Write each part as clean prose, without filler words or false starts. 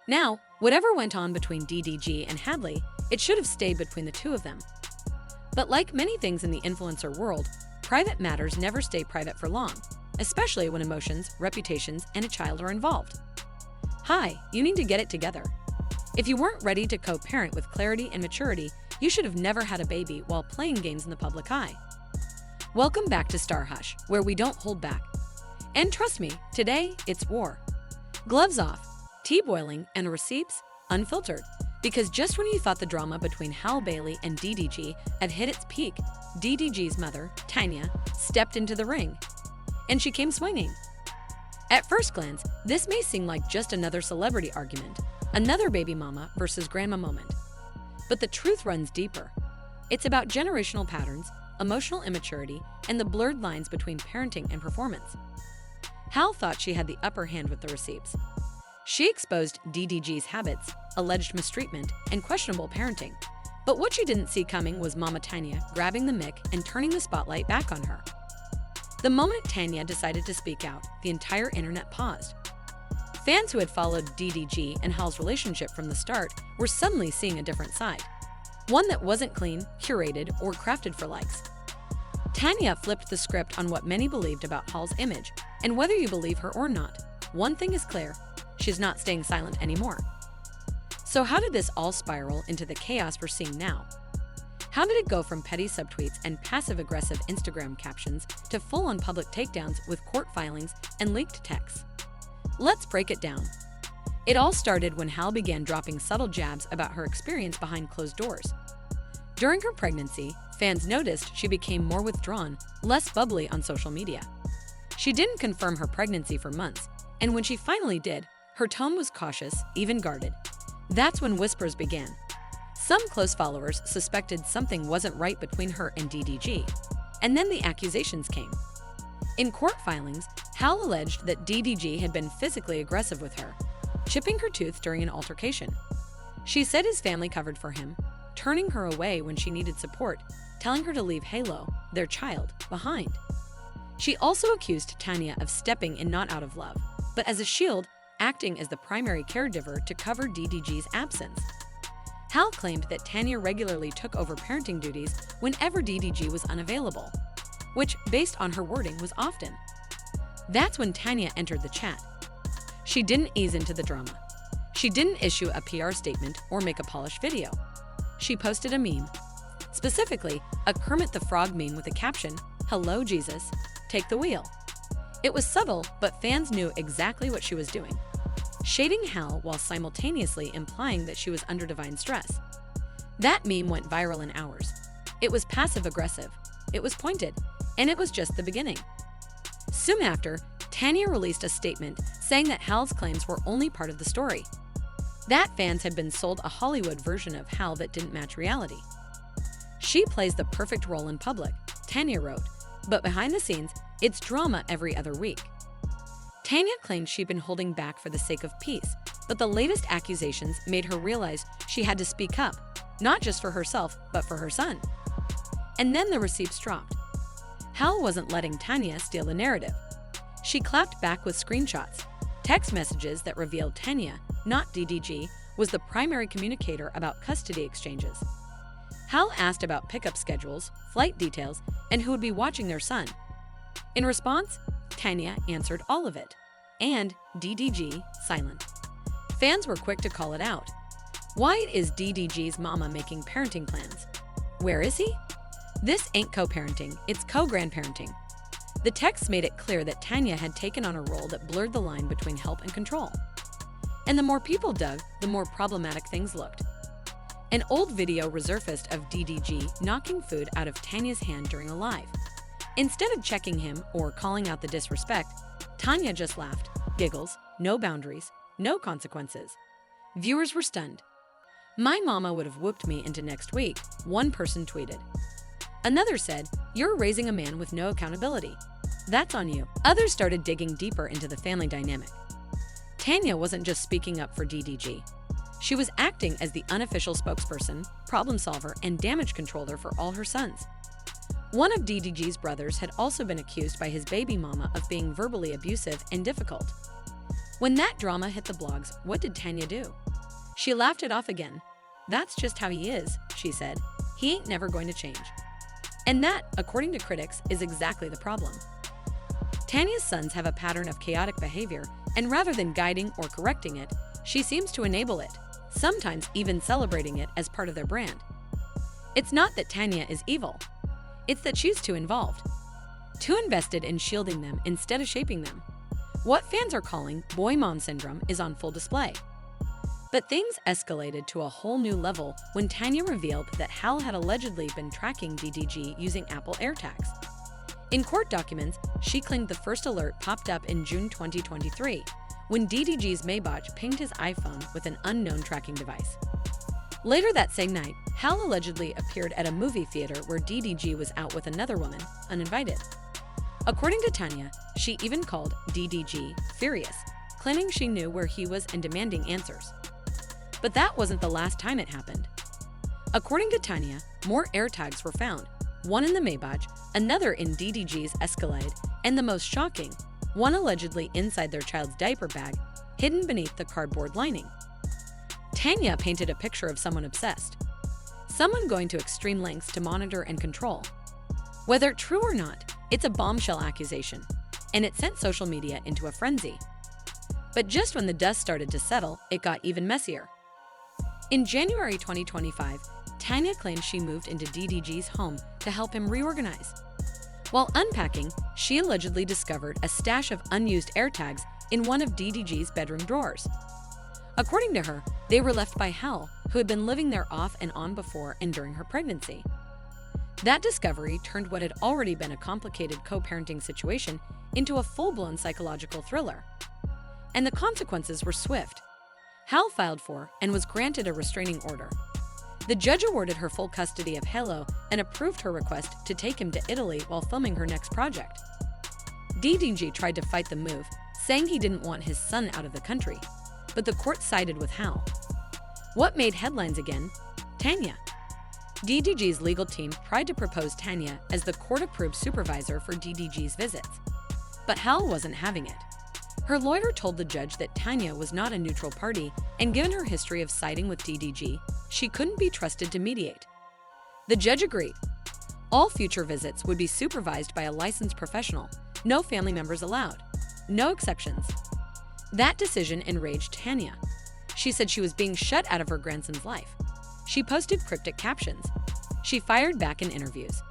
Now, whatever went on between DDG and Halle, it should have stayed between the two of them. But like many things in the influencer world, private matters never stay private for long, especially when emotions, reputations, and a child are involved. Hi, you need to get it together. If you weren't ready to co-parent with clarity and maturity, you should have never had a baby while playing games in the public eye. Welcome back to Star Hush, where we don't hold back. And trust me, today it's war. Gloves off, tea boiling, and receipts unfiltered. Because just when you thought the drama between Halle Bailey and DDG had hit its peak, DDG's mother, Tanya, stepped into the ring. And she came swinging. At first glance, this may seem like just another celebrity argument, another baby mama versus grandma moment. But the truth runs deeper. It's about generational patterns, emotional immaturity, and the blurred lines between parenting and performance. Hal thought she had the upper hand with the receipts. She exposed DDG's habits, alleged mistreatment, and questionable parenting. But what she didn't see coming was Mama Tanya grabbing the mic and turning the spotlight back on her. The moment Tanya decided to speak out, the entire internet paused. Fans who had followed DDG and Hal's relationship from the start were suddenly seeing a different side. One that wasn't clean, curated, or crafted for likes. Tanya flipped the script on what many believed about Hal's image, and whether you believe her or not, one thing is clear, she's not staying silent anymore. So how did this all spiral into the chaos we're seeing now? How did it go from petty subtweets and passive-aggressive Instagram captions to full-on public takedowns with court filings and leaked texts? Let's break it down. It all started when Hal began dropping subtle jabs about her experience behind closed doors. During her pregnancy, fans noticed she became more withdrawn, less bubbly on social media. She didn't confirm her pregnancy for months, and when she finally did, her tone was cautious, even guarded. That's when whispers began. Some close followers suspected something wasn't right between her and DDG, and then the accusations came. In court filings, Hal alleged that DDG had been physically aggressive with her, chipping her tooth during an altercation. She said his family covered for him, turning her away when she needed support, telling her to leave Halo, their child, behind. She also accused Tanya of stepping in not out of love, but as a shield, acting as the primary caregiver to cover DDG's absence. Hal claimed that Tanya regularly took over parenting duties whenever DDG was unavailable, which, based on her wording, was often. That's when Tanya entered the chat. She didn't ease into the drama. She didn't issue a PR statement or make a polished video. She posted a meme, specifically a Kermit the Frog meme with a caption, "Hello Jesus, take the wheel." It was subtle, but fans knew exactly what she was doing. Shading Hal while simultaneously implying that she was under divine stress. That meme went viral in hours. It was passive-aggressive, it was pointed, and it was just the beginning. Soon after, Tanya released a statement saying that Hal's claims were only part of the story. That fans had been sold a Hollywood version of Hal that didn't match reality. She plays the perfect role in public, Tanya wrote, but behind the scenes, it's drama every other week. Tanya claimed she'd been holding back for the sake of peace, but the latest accusations made her realize she had to speak up, not just for herself, but for her son. And then the receipts dropped. Hal wasn't letting Tanya steal the narrative. She clapped back with screenshots, text messages that revealed Tanya, not DDG, was the primary communicator about custody exchanges. Hal asked about pickup schedules, flight details, and who would be watching their son. In response, Tanya answered all of it, and DDG silent. Fans were quick to call it out. Why is DDG's mama making parenting plans? Where is he? This ain't co-parenting, it's co-grandparenting. The texts made it clear that Tanya had taken on a role that blurred the line between help and control. And the more people dug, the more problematic things looked. An old video resurfaced of DDG knocking food out of Tanya's hand during a live. Instead of checking him or calling out the disrespect, Tanya just laughed, giggles, no boundaries, no consequences. Viewers were stunned. "My mama would have whooped me into next week," one person tweeted. Another said, "You're raising a man with no accountability. That's on you." Others started digging deeper into the family dynamic. Tanya wasn't just speaking up for DDG. She was acting as the unofficial spokesperson, problem solver, and damage controller for all her sons. One of DDG's brothers had also been accused by his baby mama of being verbally abusive and difficult. When that drama hit the blogs, what did Tanya do? She laughed it off again. "That's just how he is," she said. "He ain't never going to change." And that, according to critics, is exactly the problem. Tanya's sons have a pattern of chaotic behavior, and rather than guiding or correcting it, she seems to enable it, sometimes even celebrating it as part of their brand. It's not that Tanya is evil. It's that she's too involved, too invested in shielding them instead of shaping them. What fans are calling boy mom syndrome is on full display. But things escalated to a whole new level when Tanya revealed that Hal had allegedly been tracking DDG using Apple AirTags. In court documents, she claimed the first alert popped up in June 2023, when DDG's Maybach pinged his iPhone with an unknown tracking device. Later that same night, Hal allegedly appeared at a movie theater where DDG was out with another woman, uninvited. According to Tanya, she even called DDG furious, claiming she knew where he was and demanding answers. But that wasn't the last time it happened. According to Tanya, more AirTags were found, one in the Maybach, another in DDG's Escalade, and the most shocking, one allegedly inside their child's diaper bag, hidden beneath the cardboard lining. Tanya painted a picture of someone obsessed, someone going to extreme lengths to monitor and control. Whether true or not, it's a bombshell accusation, and it sent social media into a frenzy. But just when the dust started to settle, it got even messier. In January 2025, Tanya claimed she moved into DDG's home to help him reorganize. While unpacking, she allegedly discovered a stash of unused AirTags in one of DDG's bedroom drawers. According to her, they were left by Hal, who had been living there off and on before and during her pregnancy. That discovery turned what had already been a complicated co-parenting situation into a full-blown psychological thriller. And the consequences were swift. Hal filed for and was granted a restraining order. The judge awarded her full custody of Halo and approved her request to take him to Italy while filming her next project. DDG tried to fight the move, saying he didn't want his son out of the country, but the court sided with Hal. What made headlines again? Tanya. DDG's legal team tried to propose Tanya as the court-approved supervisor for DDG's visits, but Hal wasn't having it. Her lawyer told the judge that Tanya was not a neutral party, and given her history of siding with DDG, she couldn't be trusted to mediate. The judge agreed. All future visits would be supervised by a licensed professional, no family members allowed, no exceptions. That decision enraged Tanya. She said she was being shut out of her grandson's life. She posted cryptic captions. She fired back in interviews.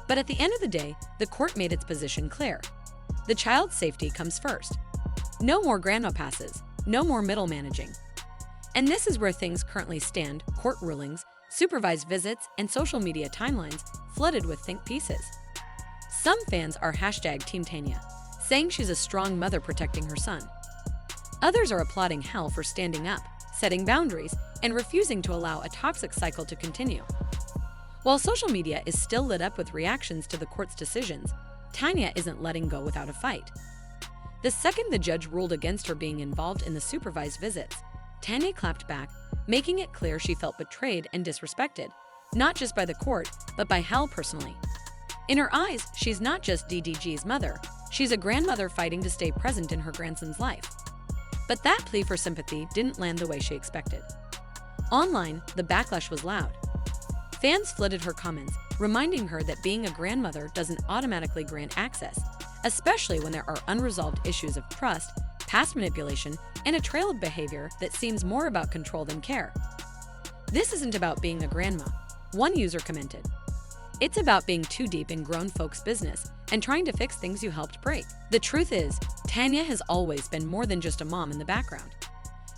But at the end of the day, the court made its position clear. The child's safety comes first. No more grandma passes, no more middle managing. And this is where things currently stand: court rulings, supervised visits, and social media timelines flooded with think pieces. Some fans are #Team Tanya, saying she's a strong mother protecting her son. Others are applauding Hal for standing up, setting boundaries, and refusing to allow a toxic cycle to continue. While social media is still lit up with reactions to the court's decisions, Tanya isn't letting go without a fight. The second the judge ruled against her being involved in the supervised visits, Tanya clapped back, making it clear she felt betrayed and disrespected, not just by the court, but by Hal personally. In her eyes, she's not just DDG's mother, she's a grandmother fighting to stay present in her grandson's life. But that plea for sympathy didn't land the way she expected. Online, the backlash was loud. Fans flooded her comments, reminding her that being a grandmother doesn't automatically grant access, especially when there are unresolved issues of trust, past manipulation, and a trail of behavior that seems more about control than care. "This isn't about being a grandma," one user commented. "It's about being too deep in grown folks' business and trying to fix things you helped break." The truth is, Tanya has always been more than just a mom in the background.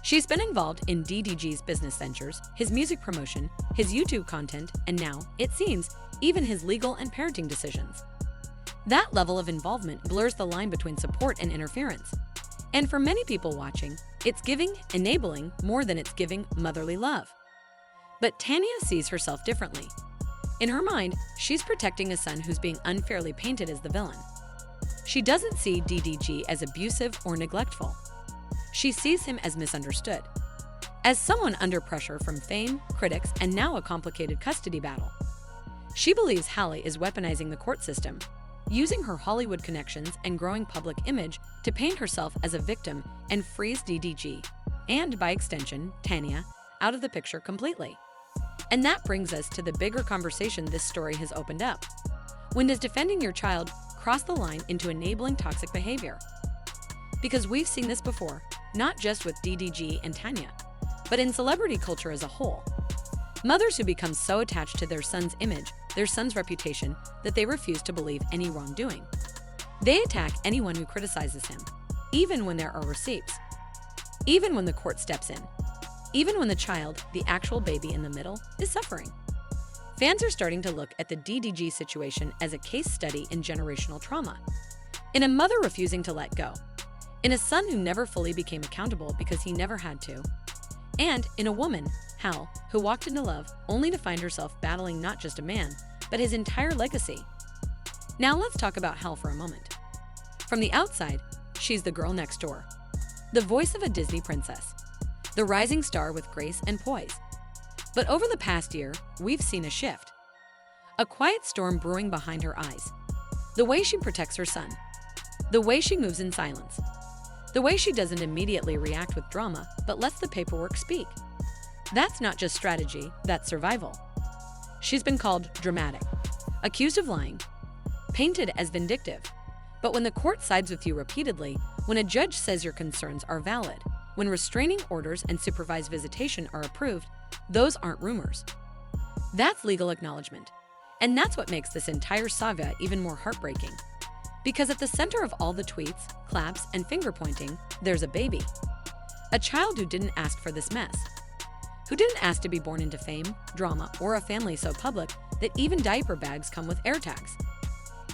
She's been involved in DDG's business ventures, his music promotion, his YouTube content, and now, it seems, even his legal and parenting decisions. That level of involvement blurs the line between support and interference. And for many people watching, it's giving, enabling, more than it's giving motherly love. But Tanya sees herself differently. In her mind, she's protecting a son who's being unfairly painted as the villain. She doesn't see DDG as abusive or neglectful. She sees him as misunderstood, as someone under pressure from fame, critics, and now a complicated custody battle. She believes Halle is weaponizing the court system, using her Hollywood connections and growing public image to paint herself as a victim and freeze DDG, and by extension, Tanya, out of the picture completely. And that brings us to the bigger conversation this story has opened up. When does defending your child cross the line into enabling toxic behavior? Because we've seen this before, not just with DDG and Tanya, but in celebrity culture as a whole. Mothers who become so attached to their son's image, their son's reputation, that they refuse to believe any wrongdoing. They attack anyone who criticizes him, even when there are receipts, even when the court steps in, even when the child, the actual baby in the middle, is suffering. Fans are starting to look at the DDG situation as a case study in generational trauma, in a mother refusing to let go, in a son who never fully became accountable because he never had to, and in a woman, Hal, who walked into love only to find herself battling not just a man, but his entire legacy. Now let's talk about Hal for a moment. From the outside, she's the girl next door, the voice of a Disney princess, the rising star with grace and poise. But over the past year, we've seen a shift. A quiet storm brewing behind her eyes. The way she protects her son. The way she moves in silence. The way she doesn't immediately react with drama, but lets the paperwork speak. That's not just strategy, that's survival. She's been called dramatic, accused of lying, painted as vindictive. But when the court sides with you repeatedly, when a judge says your concerns are valid, when restraining orders and supervised visitation are approved, those aren't rumors. That's legal acknowledgement. And that's what makes this entire saga even more heartbreaking. Because at the center of all the tweets, claps, and finger-pointing, there's a baby. A child who didn't ask for this mess. Who didn't ask to be born into fame, drama, or a family so public that even diaper bags come with air tags.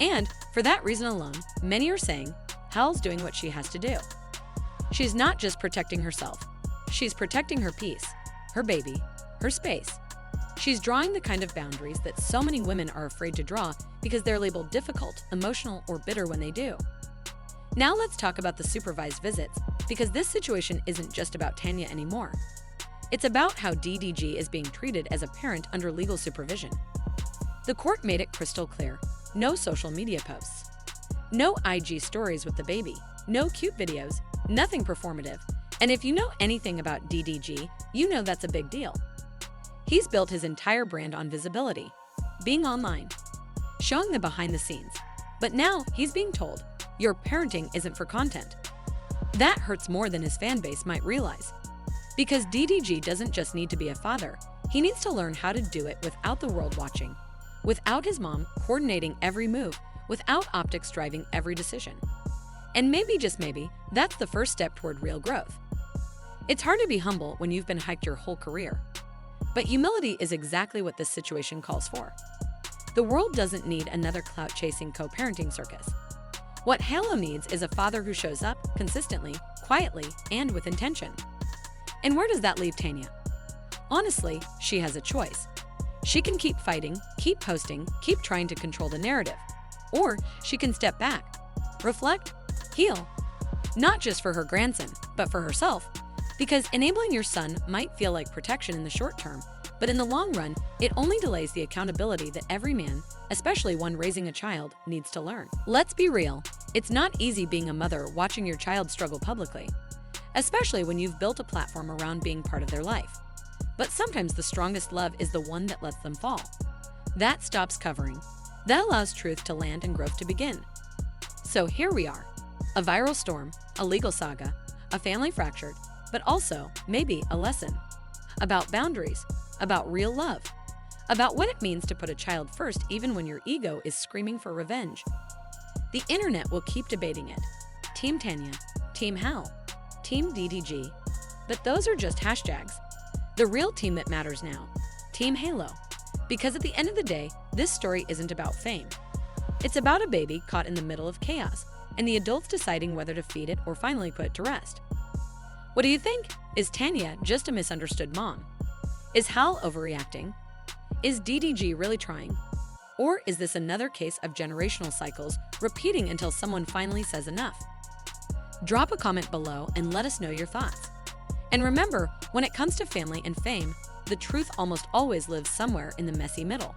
And for that reason alone, many are saying, Hal's doing what she has to do. She's not just protecting herself. She's protecting her peace, her baby, her space. She's drawing the kind of boundaries that so many women are afraid to draw because they're labeled difficult, emotional, or bitter when they do. Now let's talk about the supervised visits, because this situation isn't just about Tanya anymore. It's about how DDG is being treated as a parent under legal supervision. The court made it crystal clear: no social media posts, no IG stories with the baby, no cute videos, nothing performative. And if you know anything about DDG, you know that's a big deal. He's built his entire brand on visibility, being online, showing the behind the scenes. But now he's being told, your parenting isn't for content. That hurts more than his fan base might realize. Because DDG doesn't just need to be a father, he needs to learn how to do it without the world watching, without his mom coordinating every move, without optics driving every decision. And maybe, just maybe, that's the first step toward real growth. It's hard to be humble when you've been hyped your whole career. But humility is exactly what this situation calls for. The world doesn't need another clout-chasing co-parenting circus. What Halo needs is a father who shows up consistently, quietly, and with intention. And where does that leave Tanya? Honestly, she has a choice. She can keep fighting, keep posting, keep trying to control the narrative. Or she can step back, reflect, heal. Not just for her grandson, but for herself. Because enabling your son might feel like protection in the short term, but in the long run, it only delays the accountability that every man, especially one raising a child, needs to learn. Let's be real, it's not easy being a mother watching your child struggle publicly, especially when you've built a platform around being part of their life. But sometimes the strongest love is the one that lets them fall. That stops covering. That allows truth to land and growth to begin. So here we are, a viral storm, a legal saga, a family fractured, but also, maybe, a lesson about boundaries, about real love, about what it means to put a child first even when your ego is screaming for revenge. The internet will keep debating it. Team Tanya, Team Hal, Team DDG. But those are just hashtags. The real team that matters now, Team Halo. Because at the end of the day, this story isn't about fame. It's about a baby caught in the middle of chaos, and the adults deciding whether to feed it or finally put it to rest. What do you think? Is Tanya just a misunderstood mom? Is Hal overreacting? Is DDG really trying? Or is this another case of generational cycles repeating until someone finally says enough? Drop a comment below and let us know your thoughts. And remember, when it comes to family and fame, the truth almost always lives somewhere in the messy middle.